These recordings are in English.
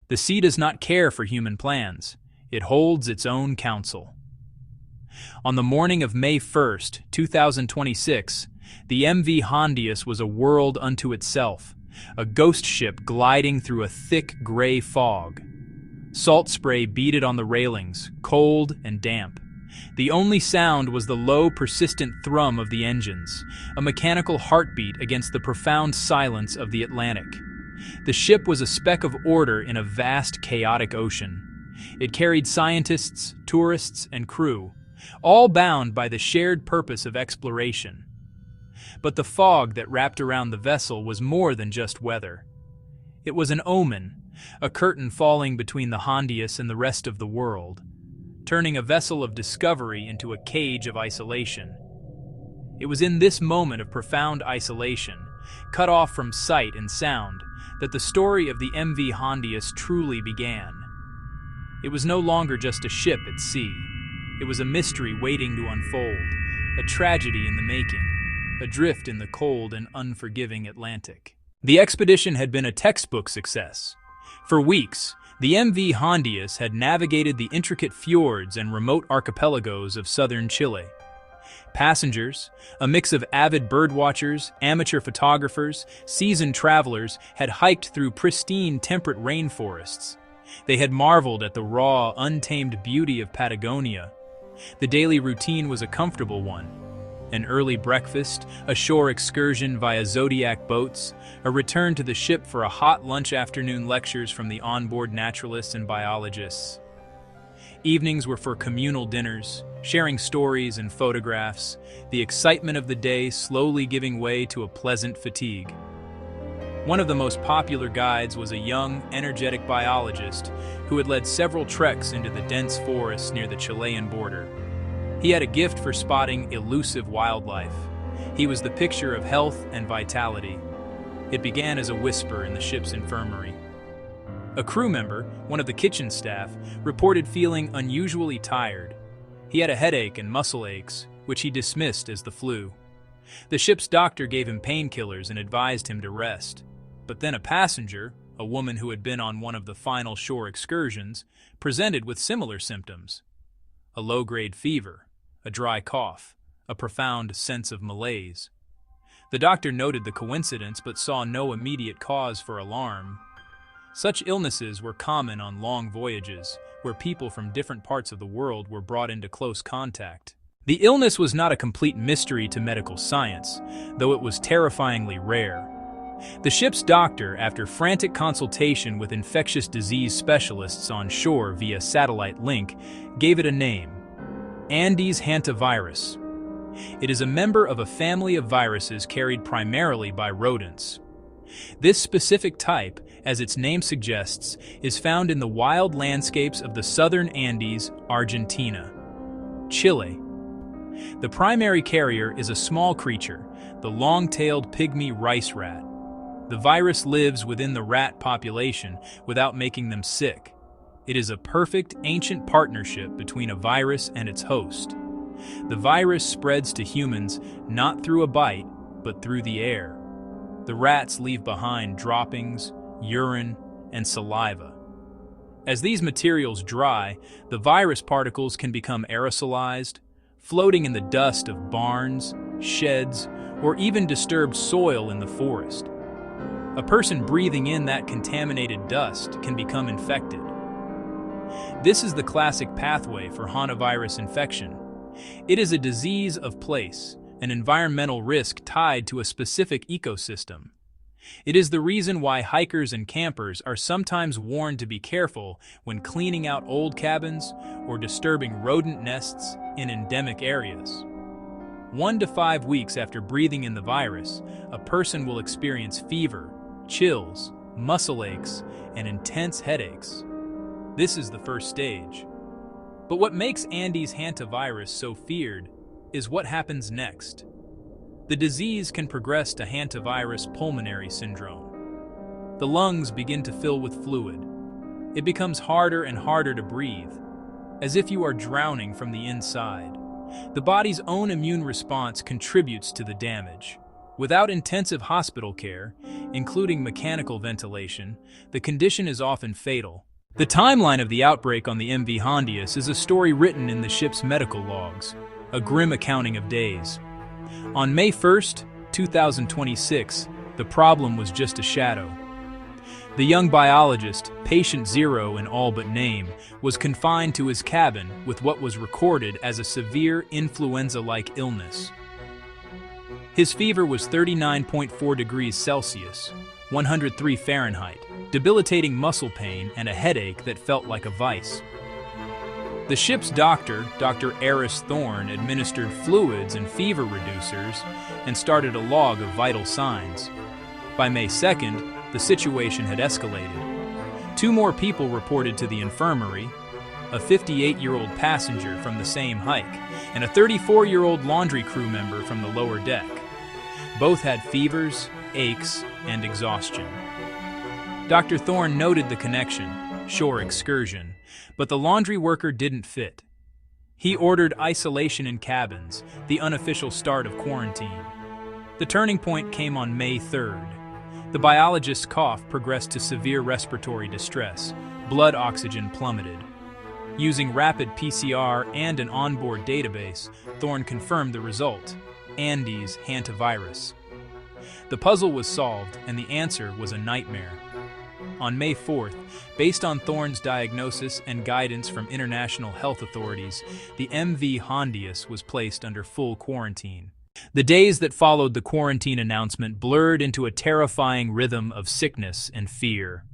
The sea does not care for human plans. It holds its own counsel. On the morning of May 1st, 2026, the MV Hondius was a world unto itself, a ghost ship gliding through a thick gray fog. Salt spray beaded on the railings, cold and damp. The only sound was the low, persistent thrum of the engines, a mechanical heartbeat against the profound silence of the Atlantic. The ship was a speck of order in a vast, chaotic ocean. It carried scientists, tourists, and crew, all bound by the shared purpose of exploration. But the fog that wrapped around the vessel was more than just weather. It was an omen, a curtain falling between the Hondius and the rest of the world, turning a vessel of discovery into a cage of isolation. It was in this moment of profound isolation, cut off from sight and sound, that the story of the MV Hondius truly began. It was no longer just a ship at sea. It was a mystery waiting to unfold, a tragedy in the making, adrift in the cold and unforgiving Atlantic. The expedition had been a textbook success. For weeks, the MV Hondius had navigated the intricate fjords and remote archipelagos of southern Chile. Passengers, a mix of avid birdwatchers, amateur photographers, seasoned travelers, had hiked through pristine temperate rainforests. They had marveled at the raw, untamed beauty of Patagonia. The daily routine was a comfortable one. An early breakfast, a shore excursion via Zodiac boats, a return to the ship for a hot lunch, afternoon lectures from the onboard naturalists and biologists. Evenings were for communal dinners, sharing stories and photographs, the excitement of the day slowly giving way to a pleasant fatigue. One of the most popular guides was a young, energetic biologist who had led several treks into the dense forests near the Chilean border. He had a gift for spotting elusive wildlife. He was the picture of health and vitality. It began as a whisper in the ship's infirmary. A crew member, one of the kitchen staff, reported feeling unusually tired. He had a headache and muscle aches, which he dismissed as the flu. The ship's doctor gave him painkillers and advised him to rest. But then a passenger, a woman who had been on one of the final shore excursions, presented with similar symptoms. A low-grade fever, a dry cough, a profound sense of malaise. The doctor noted the coincidence but saw no immediate cause for alarm. Such illnesses were common on long voyages, where people from different parts of the world were brought into close contact. The illness was not a complete mystery to medical science, though it was terrifyingly rare. The ship's doctor, after frantic consultation with infectious disease specialists on shore via satellite link, gave it a name: Andes Hantavirus. It is a member of a family of viruses carried primarily by rodents. This specific type, as its name suggests, is found in the wild landscapes of the southern Andes, Argentina. Chile. The primary carrier is a small creature, the long-tailed pygmy rice rat. The virus lives within the rat population without making them sick. It is a perfect ancient partnership between a virus and its host. The virus spreads to humans not through a bite, but through the air. The rats leave behind droppings, urine, and saliva. As these materials dry, the virus particles can become aerosolized, floating in the dust of barns, sheds, or even disturbed soil in the forest. A person breathing in that contaminated dust can become infected. This is the classic pathway for hantavirus infection. It is a disease of place, an environmental risk tied to a specific ecosystem. It is the reason why hikers and campers are sometimes warned to be careful when cleaning out old cabins or disturbing rodent nests in endemic areas. 1 to 5 weeks after breathing in the virus, a person will experience fever, chills, muscle aches, and intense headaches. This is the first stage. But what makes Andes Hantavirus so feared is what happens next. The disease can progress to hantavirus pulmonary syndrome. The lungs begin to fill with fluid. It becomes harder and harder to breathe, as if you are drowning from the inside. The body's own immune response contributes to the damage. Without intensive hospital care, including mechanical ventilation, the condition is often fatal. The timeline of the outbreak on the MV Hondius is a story written in the ship's medical logs, a grim accounting of days. On May 1st, 2026, the problem was just a shadow. The young biologist, Patient Zero in all but name, was confined to his cabin with what was recorded as a severe influenza-like illness. His fever was 39.4 degrees Celsius, 103 Fahrenheit, debilitating muscle pain and a headache that felt like a vice. The ship's doctor, Dr. Aris Thorne, administered fluids and fever reducers and started a log of vital signs. By May 2nd, the situation had escalated. 2 more people reported to the infirmary, a 58-year-old passenger from the same hike, and a 34-year-old laundry crew member from the lower deck. Both had fevers, aches, and exhaustion. Dr. Thorne noted the connection, shore excursion, but the laundry worker didn't fit. He ordered isolation in cabins, the unofficial start of quarantine. The turning point came on May 3rd. The biologist's cough progressed to severe respiratory distress. Blood oxygen plummeted. Using rapid PCR and an onboard database, Thorne confirmed the result: Andes Hantavirus. The puzzle was solved, and the answer was a nightmare. On May 4th, based on Thorne's diagnosis and guidance from international health authorities, the MV Hondius was placed under full quarantine. The days that followed the quarantine announcement blurred into a terrifying rhythm of sickness and fear.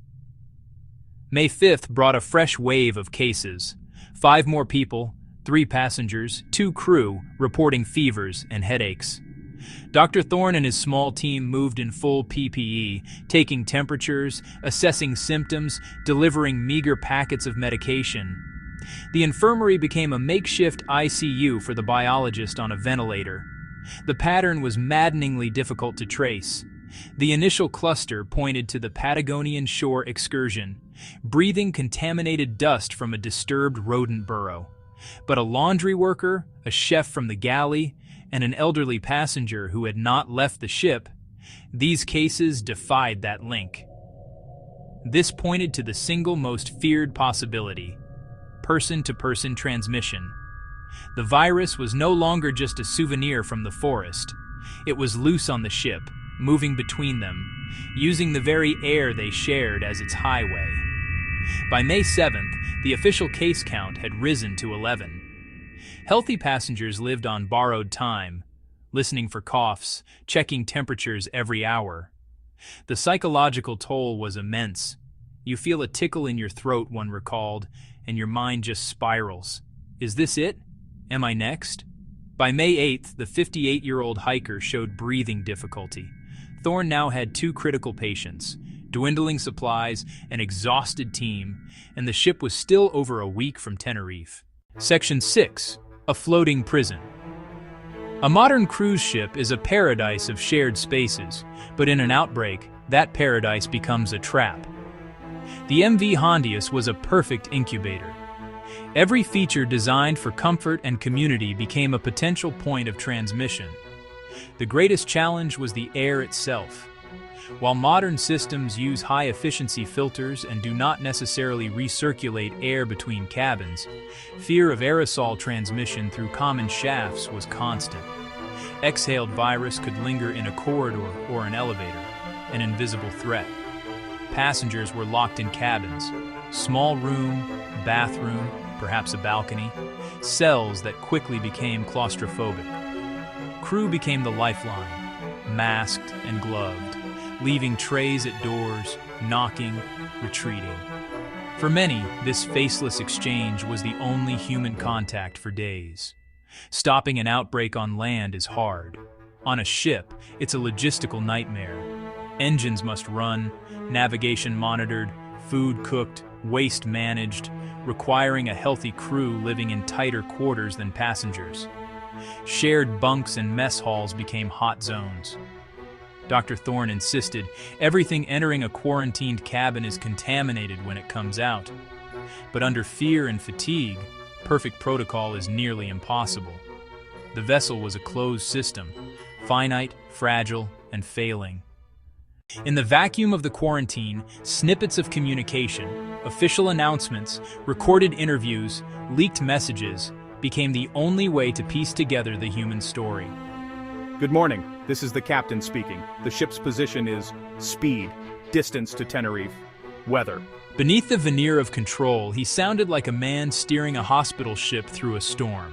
May 5th brought a fresh wave of cases. 5 more people, 3 passengers, 2 crew, reporting fevers and headaches. Dr. Thorne and his small team moved in full PPE, taking temperatures, assessing symptoms, delivering meager packets of medication. The infirmary became a makeshift ICU for the biologist on a ventilator. The pattern was maddeningly difficult to trace. The initial cluster pointed to the Patagonian shore excursion, breathing contaminated dust from a disturbed rodent burrow. But a laundry worker, a chef from the galley, and an elderly passenger who had not left the ship, these cases defied that link. This pointed to the single most feared possibility: person-to-person transmission. The virus was no longer just a souvenir from the forest. It was loose on the ship, moving between them, using the very air they shared as its highway. By May 7th, the official case count had risen to 11. Healthy passengers lived on borrowed time, listening for coughs, checking temperatures every hour. The psychological toll was immense. You feel a tickle in your throat, one recalled, and your mind just spirals. Is this it? Am I next? By May 8th, the 58-year-old hiker showed breathing difficulty. Thorne now had 2 critical patients, dwindling supplies, an exhausted team, and the ship was still over a week from Tenerife. Section 6. A floating prison. A modern cruise ship is a paradise of shared spaces, but in an outbreak, that paradise becomes a trap. The MV Hondius was a perfect incubator. Every feature designed for comfort and community became a potential point of transmission. The greatest challenge was the air itself. While modern systems use high-efficiency filters and do not necessarily recirculate air between cabins, fear of aerosol transmission through common shafts was constant. Exhaled virus could linger in a corridor or an elevator, an invisible threat. Passengers were locked in cabins, small room, bathroom, perhaps a balcony, cells that quickly became claustrophobic. Crew became the lifeline, masked and gloved, leaving trays at doors, knocking, retreating. For many, this faceless exchange was the only human contact for days. Stopping an outbreak on land is hard. On a ship, it's a logistical nightmare. Engines must run, navigation monitored, food cooked, waste managed, requiring a healthy crew living in tighter quarters than passengers. Shared bunks and mess halls became hot zones. Dr. Thorne insisted, everything entering a quarantined cabin is contaminated when it comes out. But under fear and fatigue, perfect protocol is nearly impossible. The vessel was a closed system, finite, fragile, and failing. In the vacuum of the quarantine, snippets of communication, official announcements, recorded interviews, leaked messages became the only way to piece together the human story. Good morning. This is the captain speaking. The ship's position is speed, distance to Tenerife, weather. Beneath the veneer of control, he sounded like a man steering a hospital ship through a storm.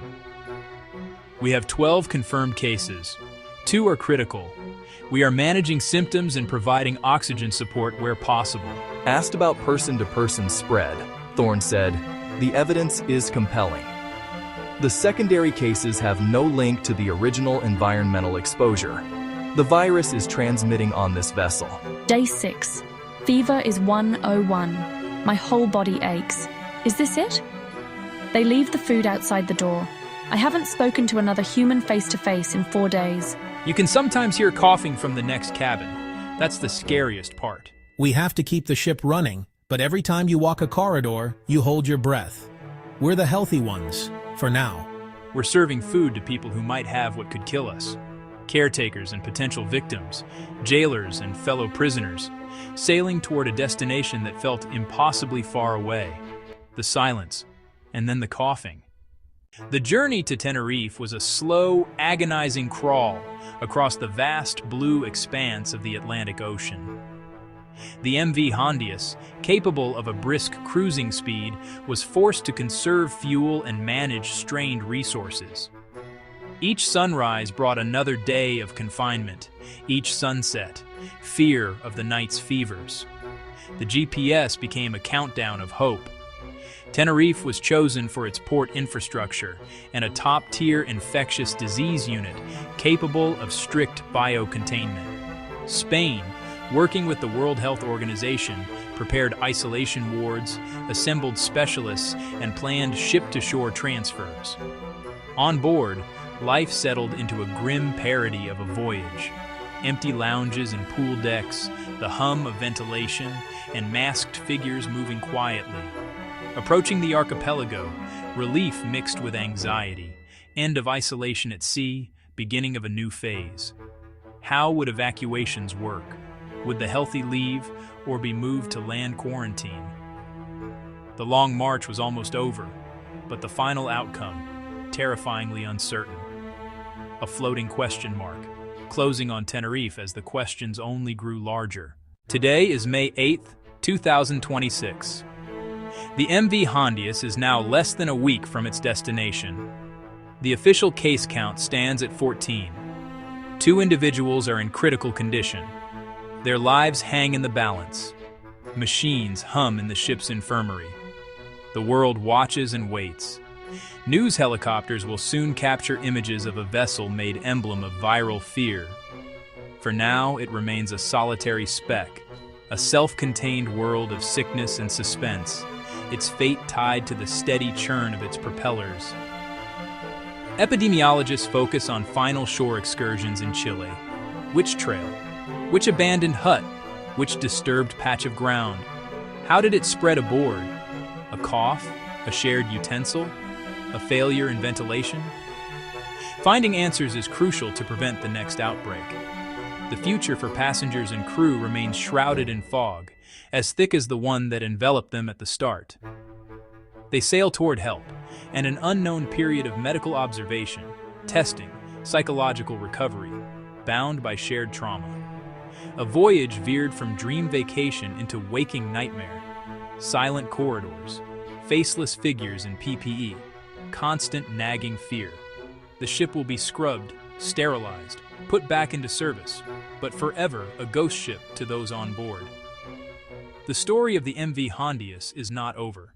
We have 12 confirmed cases. 2 are critical. We are managing symptoms and providing oxygen support where possible. Asked about person-to-person spread, Thorne said, "The evidence is compelling. The secondary cases have no link to the original environmental exposure. The virus is transmitting on this vessel." Day 6. Fever is 101. My whole body aches. Is this it? They leave the food outside the door. I haven't spoken to another human face-to-face in 4 days. You can sometimes hear coughing from the next cabin. That's the scariest part. We have to keep the ship running, but every time you walk a corridor, you hold your breath. We're the healthy ones, for now. We're serving food to people who might have what could kill us. Caretakers and potential victims, jailers and fellow prisoners, sailing toward a destination that felt impossibly far away. The silence, and then the coughing. The journey to Tenerife was a slow, agonizing crawl across the vast blue expanse of the Atlantic Ocean. The MV Hondius, capable of a brisk cruising speed, was forced to conserve fuel and manage strained resources. Each sunrise brought another day of confinement, each sunset, fear of the night's fevers. The GPS became a countdown of hope. Tenerife was chosen for its port infrastructure and a top-tier infectious disease unit capable of strict biocontainment. Spain, working with the World Health Organization, prepared isolation wards, assembled specialists, and planned ship-to-shore transfers. On board, life settled into a grim parody of a voyage. Empty lounges and pool decks, the hum of ventilation, and masked figures moving quietly. Approaching the archipelago, relief mixed with anxiety. End of isolation at sea, beginning of a new phase. How would evacuations work? Would the healthy leave or be moved to land quarantine? The long march was almost over, but the final outcome, terrifyingly uncertain. A floating question mark, closing on Tenerife as the questions only grew larger. Today is May 8th, 2026. The MV Hondius is now less than a week from its destination. The official case count stands at 14. 2 individuals are in critical condition. Their lives hang in the balance. Machines hum in the ship's infirmary. The world watches and waits. News helicopters will soon capture images of a vessel made emblem of viral fear. For now, it remains a solitary speck, a self-contained world of sickness and suspense, its fate tied to the steady churn of its propellers. Epidemiologists focus on final shore excursions in Chile. Which trail? Which abandoned hut? Which disturbed patch of ground? How did it spread aboard? A cough? A shared utensil? A failure in ventilation? Finding answers is crucial to prevent the next outbreak. The future for passengers and crew remains shrouded in fog, as thick as the one that enveloped them at the start. They sail toward help, and an unknown period of medical observation, testing, psychological recovery, bound by shared trauma. A voyage veered from dream vacation into waking nightmare. Silent corridors, faceless figures in PPE, constant nagging fear. The ship will be scrubbed, sterilized, put back into service, but forever a ghost ship to those on board. The story of the MV Hondius is not over.